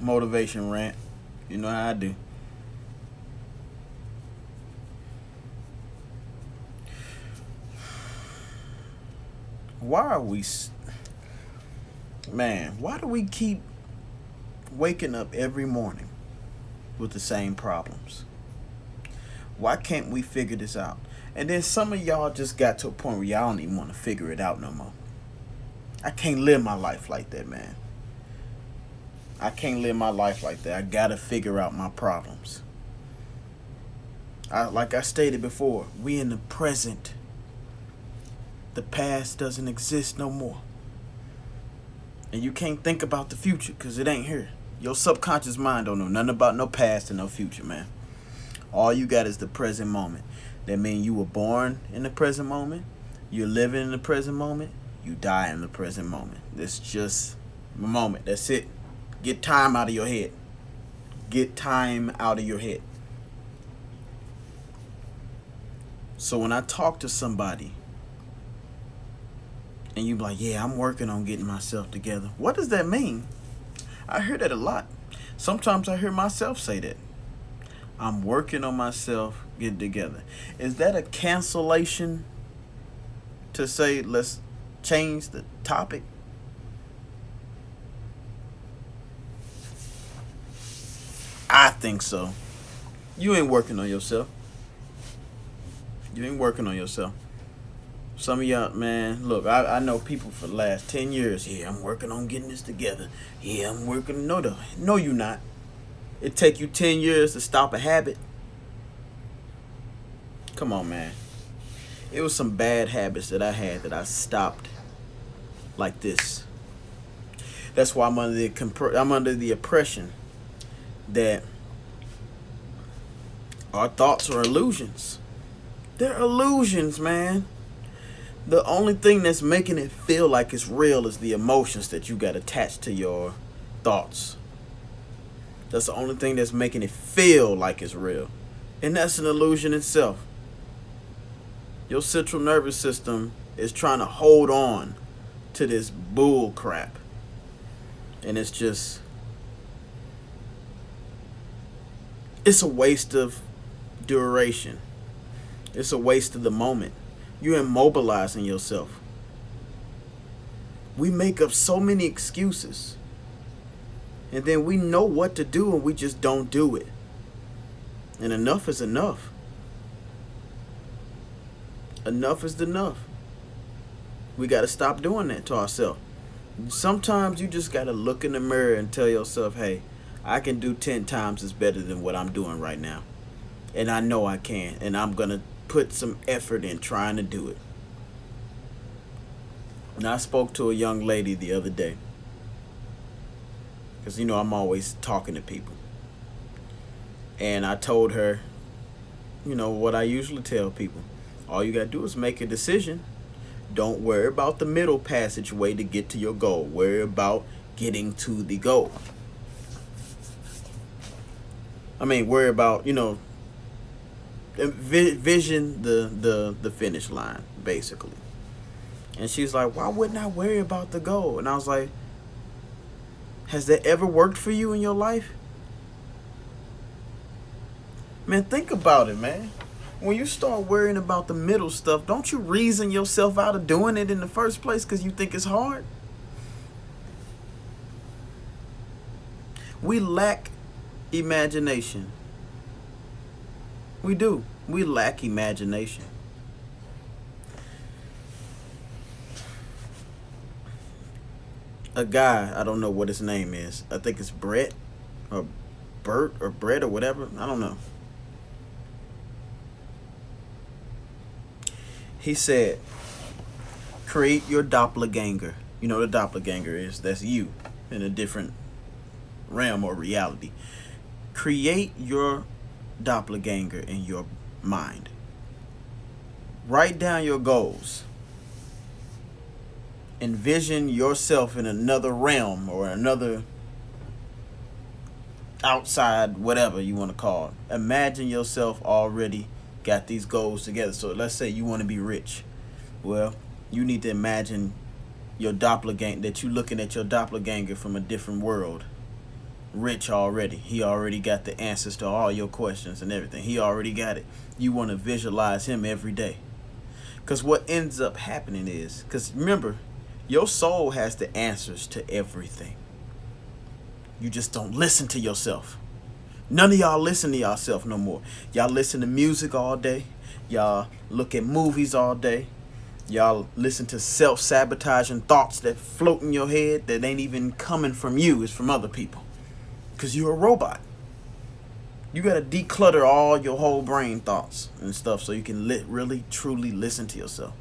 motivation rant. You know how I do. Why are we, man? Why do we keep waking up every morning with the same problems? Why can't we figure this out? And then some of y'all just got to a point where y'all don't even want to figure it out no more. I can't live my life like that, man. I can't live my life like that. I gotta figure out my problems. Like I stated before, we in the present. The past doesn't exist no more. And you can't think about the future because it ain't here. Your subconscious mind don't know nothing about no past and no future, man. All you got is the present moment. That means you were born in the present moment. You're living in the present moment. You die in the present moment. It's just a moment. That's it. Get time out of your head. Get time out of your head. So when I talk to somebody and you be like, yeah, I'm working on getting myself together. What does that mean? I hear that a lot. Sometimes I hear myself say that. I'm working on myself getting together. Is that a cancellation to say let's change the topic? I think so. You ain't working on yourself. You ain't working on yourself. Some of y'all, man, look, I know people for the last 10 years. Yeah, I'm working on getting this together. Yeah, I'm working. No, you not. It take you 10 years to stop a habit. Come on, man. It was some bad habits that I had that I stopped like this. That's why I'm under the oppression that our thoughts are illusions. They're illusions, man. The only thing that's making it feel like it's real is the emotions that you got attached to your thoughts. That's the only thing that's making it feel like it's real. And that's an illusion itself. Your central nervous system is trying to hold on to this bull crap. And it's a waste of duration. It's a waste of the moment. You're immobilizing yourself. We make up so many excuses. And then we know what to do and we just don't do it. And enough is enough. Enough is enough. We got to stop doing that to ourselves. Sometimes you just got to look in the mirror and tell yourself, hey, I can do 10 times as better than what I'm doing right now. And I know I can. And I'm going to put some effort in trying to do it. And I spoke to a young lady the other day. Because, I'm always talking to people. And I told her, what I usually tell people. All you got to do is make a decision. Don't worry about the middle passageway to get to your goal. Worry about getting to the goal. Worry about, vision the finish line, basically. And she's like, why wouldn't I worry about the goal? And I was like, has that ever worked for you in your life? Man, think about it, man. When you start worrying about the middle stuff, don't you reason yourself out of doing it in the first place because you think it's hard? We lack imagination. We do. We lack imagination. A guy, I don't know what his name is. I think it's Brett or Bert or Brett or whatever. I don't know. He said, create your doppelganger. You know what a doppelganger is? That's you in a different realm or reality. Create your doppelganger in your mind. Write down your goals. Envision yourself in another realm or another outside, whatever you want to call it. Imagine yourself already got these goals together. So let's say you want to be rich. Well, you need to imagine your doppelganger, that you're looking at your doppelganger from a different world rich already. He already got the answers to all your questions and everything. He already got it. You want to visualize him every day. Because what ends up happening is, because remember, your soul has the answers to everything. You just don't listen to yourself. None of y'all listen to yourself no more. Y'all listen to music all day. Y'all look at movies all day. Y'all listen to self-sabotaging thoughts that float in your head that ain't even coming from you. It's from other people. Because you're a robot. You got to declutter all your whole brain thoughts and stuff so you can really, truly listen to yourself.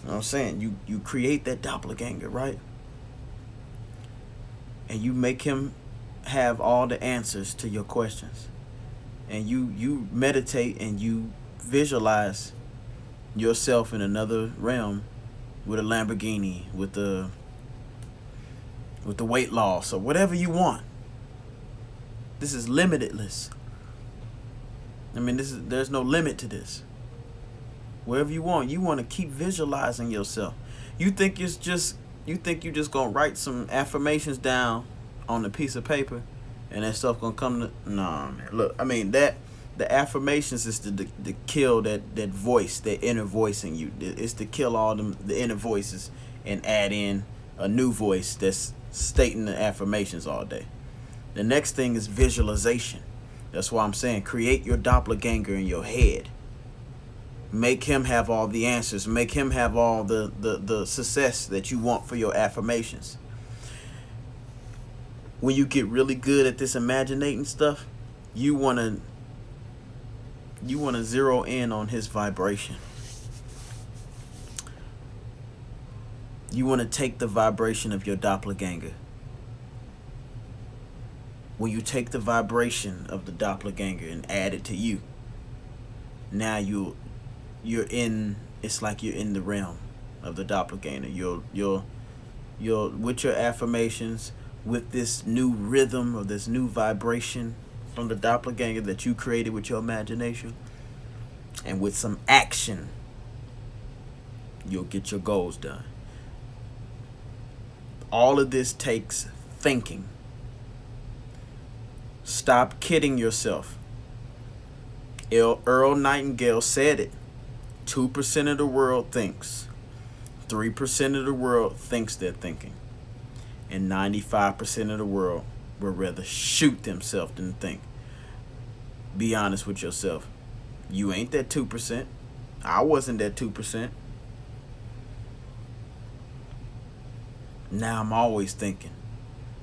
You know what I'm saying? You create that doppelganger, right? And you make him have all the answers to your questions. And you meditate and you visualize yourself in another realm with a Lamborghini, with the weight loss, or whatever you want. This is limitless. I mean, there's no limit to this. Wherever you want to keep visualizing yourself. You think you're just gonna write some affirmations down on a piece of paper and that stuff gonna come to, nah, man. Look, I mean, the affirmations is to kill that voice, that inner voice in you. It's to kill all the inner voices and add in a new voice that's stating the affirmations all day. The next thing is visualization. That's why I'm saying create your doppelganger in your head. Make him have all the answers. Make him have all the success that you want for your affirmations. When you get really good at this imaginating stuff, you wanna zero in on his vibration. You want to take the vibration of your doppelganger. When you take the vibration of the doppelganger and add it to you, now it's like you're in the realm of the doppelganger. You're with your affirmations, with this new rhythm or this new vibration from the doppelganger that you created with your imagination, and with some action, you'll get your goals done. All of this takes thinking. Stop kidding yourself. Earl Nightingale said it. 2% of the world thinks. 3% of the world thinks they're thinking. And 95% of the world would rather shoot themselves than think. Be honest with yourself. You ain't that 2%. I wasn't that 2%. Now I'm always thinking.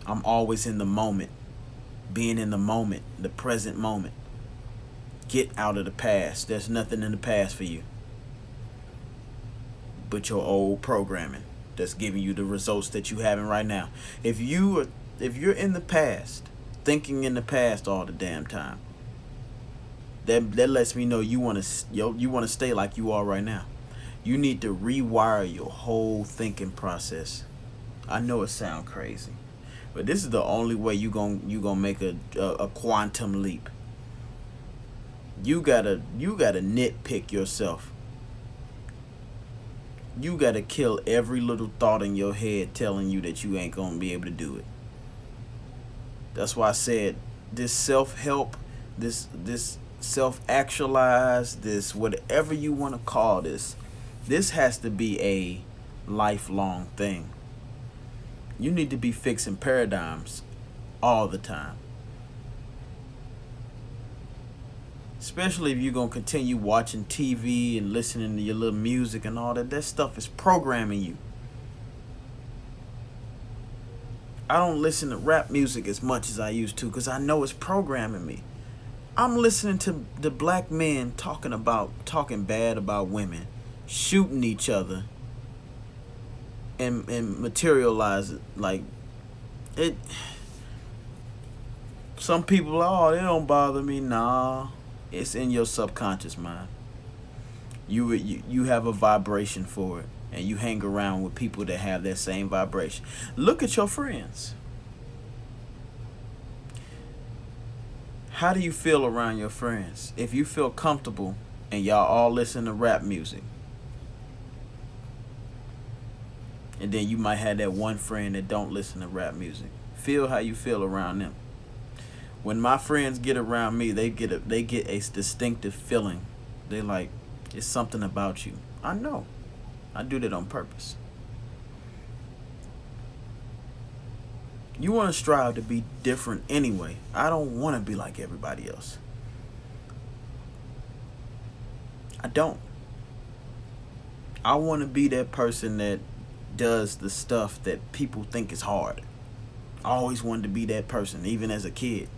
I'm always in the moment. Being in the moment, the present moment. Get out of the past. There's nothing in the past for you but your old programming that's giving you the results that you having right now. If you're in the past, thinking in the past all the damn time, that lets me know you want to stay like you are right now. You need to rewire your whole thinking process. I know it sounds crazy, but this is the only way you gonna make a quantum leap. You gotta nitpick yourself. You gotta kill every little thought in your head telling you that you ain't gonna be able to do it. That's why I said this self-help, this self-actualize, this whatever you want to call this has to be a lifelong thing. You need to be fixing paradigms all the time. Especially if you're going to continue watching TV and listening to your little music and all that. That stuff is programming you. I don't listen to rap music as much as I used to because I know it's programming me. I'm listening to the black men talking bad about women, shooting each other, and materialize it like it. Some people, they don't bother me. Nah, it's in your subconscious mind. You have a vibration for it, and you hang around with people that have that same vibration. Look at your friends. How do you feel around your friends? If you feel comfortable and y'all all listen to rap music, and then you might have that one friend that don't listen to rap music, feel how you feel around them. When my friends get around me, they get a distinctive feeling. They like, it's something about you. I know. I do that on purpose. You want to strive to be different anyway. I don't want to be like everybody else. I don't. I want to be that person that does the stuff that people think is hard. I always wanted to be that person, even as a kid.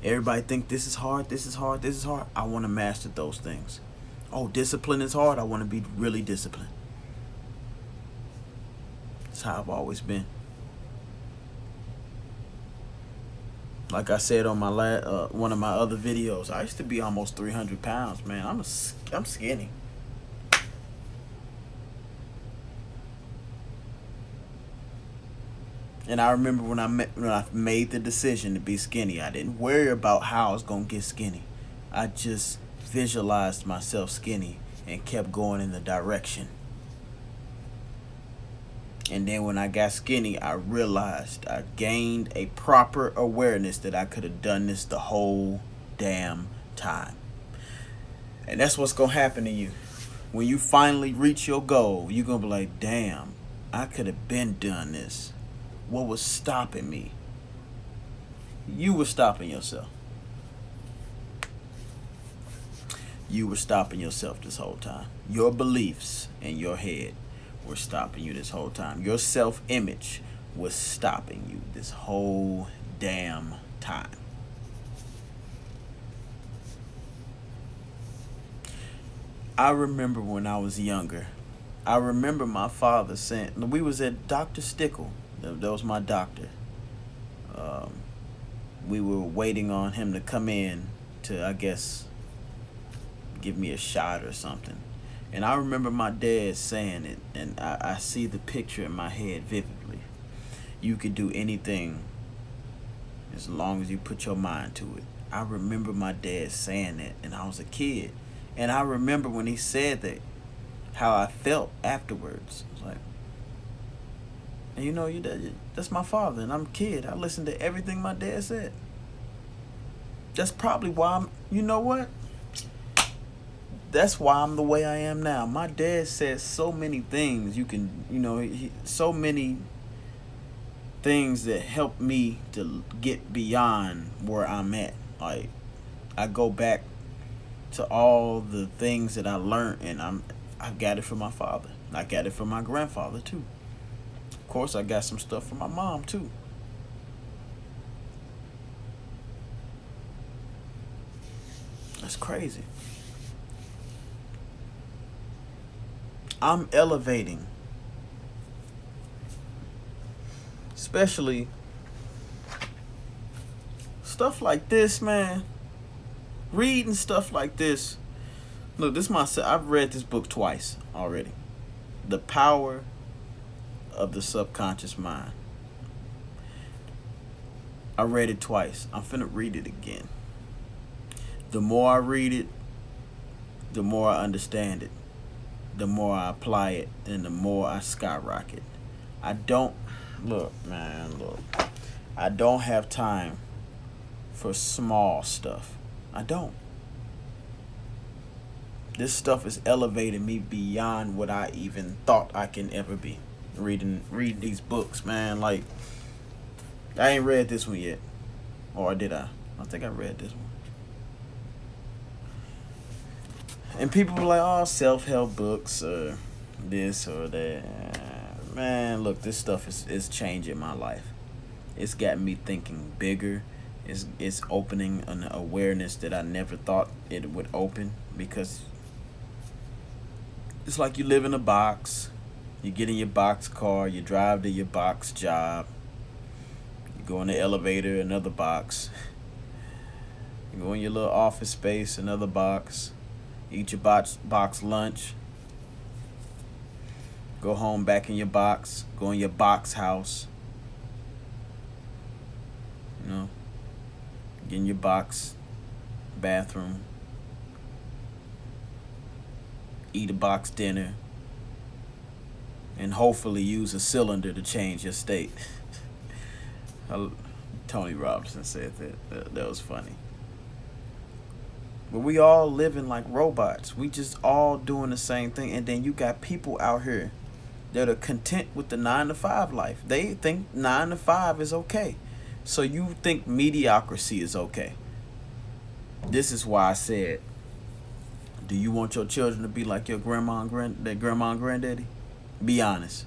Everybody think this is hard, this is hard, this is hard. I want to master those things. Oh, discipline is hard. I want to be really disciplined. That's how I've always been. Like I said on my one of my other videos, I used to be almost 300 pounds, man. I'm skinny. And I remember when I made the decision to be skinny, I didn't worry about how I was gonna get skinny. I just visualized myself skinny and kept going in the direction. And then when I got skinny, I realized I gained a proper awareness that I could have done this the whole damn time. And that's what's going to happen to you. When you finally reach your goal, you're going to be like, damn, I could have been done this. What was stopping me? You were stopping yourself. You were stopping yourself this whole time. Your beliefs in your head were stopping you this whole time. Your self-image was stopping you this whole damn time. I remember when I was younger, I remember my father saying, we was at Dr. Stickle. That was my doctor. We were waiting on him to come in to, I guess, give me a shot or something. And I remember my dad saying it, and I see the picture in my head vividly. You could do anything as long as you put your mind to it. I remember my dad saying that, and I was a kid. And I remember when he said that, how I felt afterwards. I was like, and you know, that's my father, and I'm a kid. I listened to everything my dad said. That's probably why you know what? That's why I'm the way I am now. My dad said so many things. So many things that helped me to get beyond where I'm at. Like, I go back to all the things that I learned, and I got it from my father. I got it from my grandfather too. Of course, I got some stuff from my mom too. That's crazy. I'm elevating. Especially stuff like this, man. Reading stuff like this. Look, I've read this book twice already. The Power of the Subconscious Mind. I read it twice. I'm finna read it again. The more I read it, the more I understand it. The more I apply it, and the more I skyrocket. I don't have time for small stuff. I don't. This stuff is elevating me beyond what I even thought I can ever be. Reading these books, man. Like, I ain't read this one yet. Or did I? I think I read this one. And people were like, oh, self-help books or this or that. Man, look, this stuff is changing my life. It's got me thinking bigger. It's opening an awareness that I never thought it would open, because it's like you live in a box. You get in your box car, you drive to your box job. You go in the elevator, another box. You go in your little office space, another box. Eat your box lunch. Go home back in your box. Go in your box house. You know, get in your box bathroom. Eat a box dinner. And hopefully use a cylinder to change your state. Tony Robinson said that was funny. But we all living like robots. We just all doing the same thing. And then you got people out here that are content with the 9 to 5 life. They think 9 to 5 is okay. So you think mediocrity is okay. This is why I said, do you want your children to be like your grandma and granddaddy? Be honest.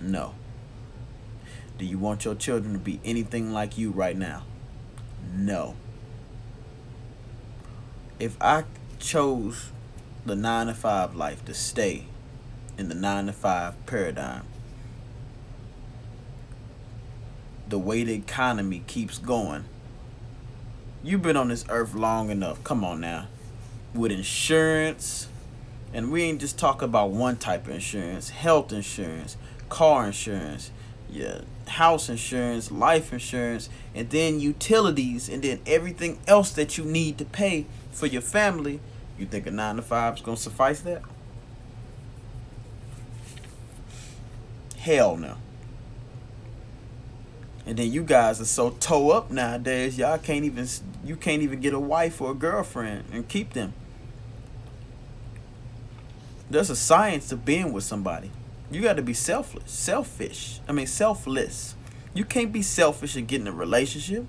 No. Do you want your children to be anything like you right now? No. If I chose the 9 to 5 life to stay in the 9 to 5 paradigm, the way the economy keeps going, you've been on this earth long enough. Come on now. With insurance, and we ain't just talking about one type of insurance: health insurance, car insurance, yeah, house insurance, life insurance, and then utilities, and then everything else that you need to pay for your family. You think a 9 to 5 is gonna suffice that? Hell no. And then you guys are so toe up nowadays, you can't even get a wife or a girlfriend and keep them. There's a science to being with somebody. You got to be selfless. You can't be selfish and get in a relationship.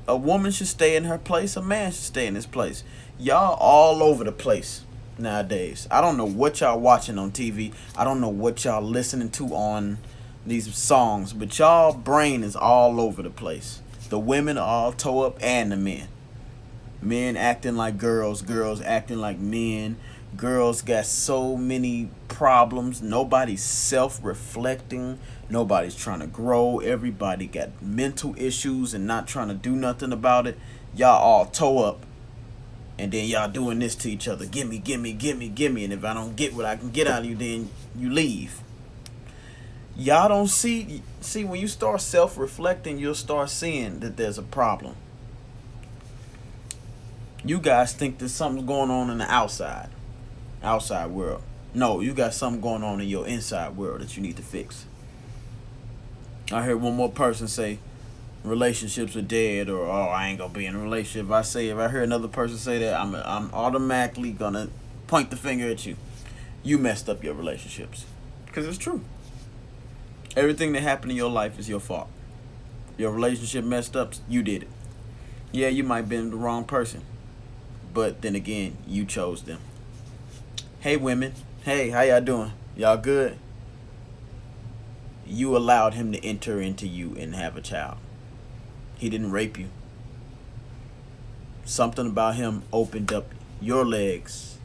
A woman should stay in her place. A man should stay in his place. Y'all all over the place nowadays. I don't know what y'all watching on TV. I don't know what y'all listening to on these songs, but y'all brain is all over the place. The women are all toe up, and the men. Men acting like girls, girls acting like men. Girls got so many problems. Nobody's self-reflecting. Nobody's trying to grow. Everybody got mental issues and not trying to do nothing about it. Y'all all toe up. And then y'all doing this to each other. Gimme, gimme, gimme, gimme. And if I don't get what I can get out of you, then you leave. Y'all don't see when you start self-reflecting, you'll start seeing that there's a problem. You guys think there's something going on in the outside world. No, you got something going on in your inside world that you need to fix. I heard one more person say relationships are dead, or I ain't gonna be in a relationship. If I hear another person say that, I'm automatically gonna point the finger at you. You messed up your relationships. Because it's true. Everything that happened in your life is your fault. Your relationship messed up, you did it. Yeah, you might have been the wrong person, but then again, you chose them. Hey women, hey, how y'all doing? Y'all good? You allowed him to enter into you and have a child. He didn't rape you. Something about him opened up your legs,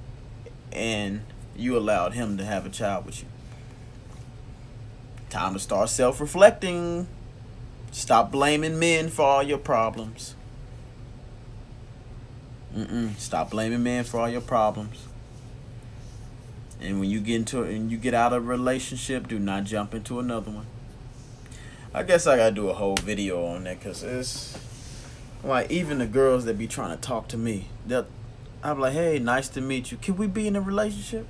and you allowed him to have a child with you. Time to start self-reflecting. Stop blaming men for all your problems. Stop blaming men for all your problems. And when you get out of a relationship, do not jump into another one. I guess I gotta do a whole video on that, because it's like, even the girls that be trying to talk to me, I'm like, hey, nice to meet you. Can we be in a relationship?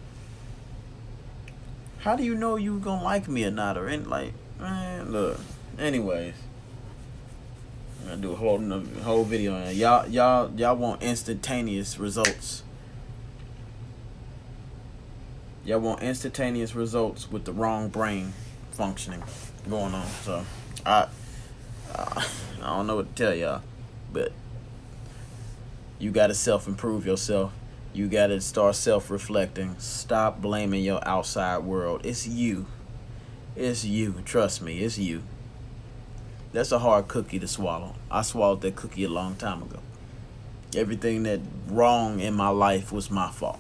How do you know you gonna like me or not? Or anything? Like, man, look. Anyways, I'm gonna do a whole video on it. Y'all want instantaneous results. Y'all want instantaneous results with the wrong brain functioning going on. So I don't know what to tell y'all, but you gotta self-improve yourself. You gotta start self-reflecting. Stop blaming your outside world. It's you. It's you. Trust me, it's you. That's a hard cookie to swallow. I swallowed that cookie a long time ago. Everything that wrong in my life was my fault.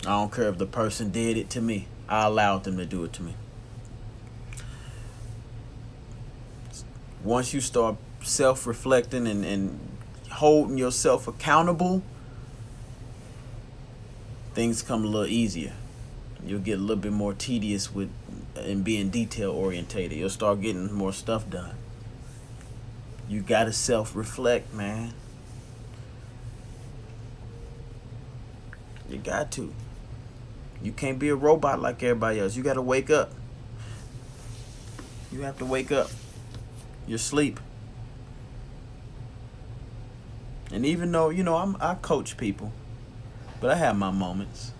I don't care if the person did it to me. I allowed them to do it to me. Once you start self-reflecting and holding yourself accountable, things come a little easier. You'll get a little bit more tedious and being detail orientated. You'll start getting more stuff done. You gotta self-reflect, man. You got to. You can't be a robot like everybody else. You gotta wake up. You have to wake up. You're asleep. And even though, I coach people, but I have my moments.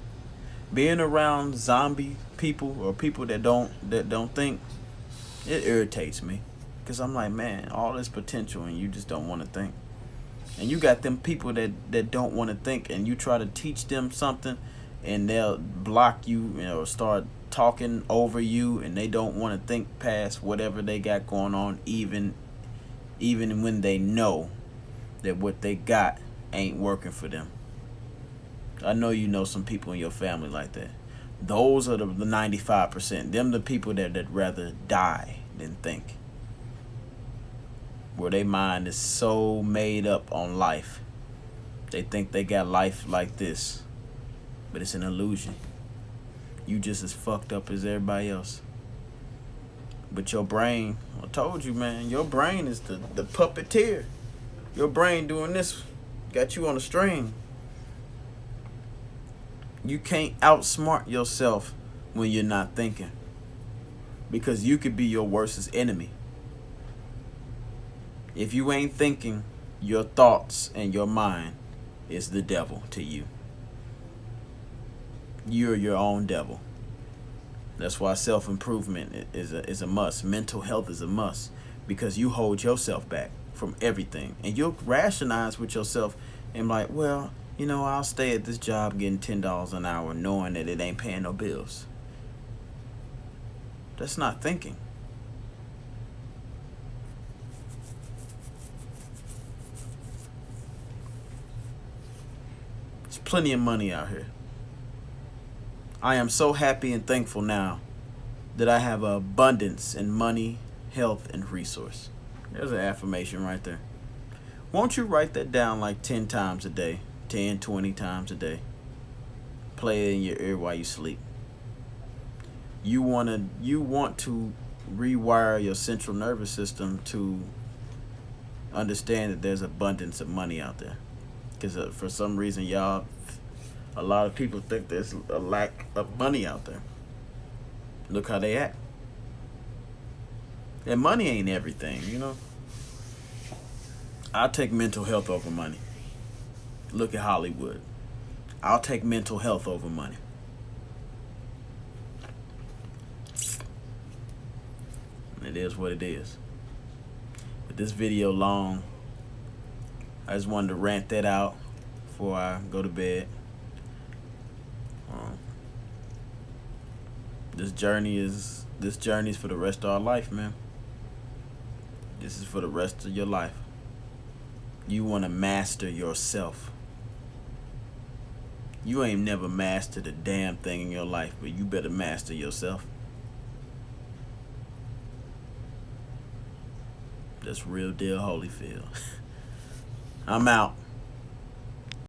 Being around zombie people or people that don't think, it irritates me. Cause I'm like, man, all this potential and you just don't want to think. And you got them people that don't want to think, and you try to teach them something and they'll block you, start talking over you, and they don't want to think past whatever they got going on, even when they know that what they got ain't working for them. I know you know some people in your family like that. Those are the 95%. Them the people that'd rather die than think. Where their mind is so made up on life. They think they got life like this. But it's an illusion. You just as fucked up as everybody else. But your brain, I told you, man, your brain is the puppeteer. Your brain doing this got you on a string. You can't outsmart yourself when you're not thinking. Because you could be your worstest enemy. If you ain't thinking, your thoughts and your mind is the devil to you. You're your own devil. That's why self-improvement is a must. Mental health is a must. Because you hold yourself back from everything. And you'll rationalize with yourself and like, well, I'll stay at this job getting $10 an hour knowing that it ain't paying no bills. That's not thinking. There's plenty of money out here. I am so happy and thankful now that I have abundance in money, health, and resource. There's an affirmation right there. Won't you write that down like 10 times a day? 10, 20 times a day. Play it in your ear while you sleep. You want to rewire your central nervous system to understand that there's abundance of money out there. Because for some reason, a lot of people think there's a lack of money out there. Look how they act. And money ain't everything, I'll take mental health over money. Look at Hollywood. I'll take mental health over money. It is what it is. But this video long. I just wanted to rant that out before I go to bed. This journey is for the rest of our life, man. This is for the rest of your life. You want to master yourself. You ain't never mastered a damn thing in your life, but you better master yourself. That's real deal Holyfield. I'm out.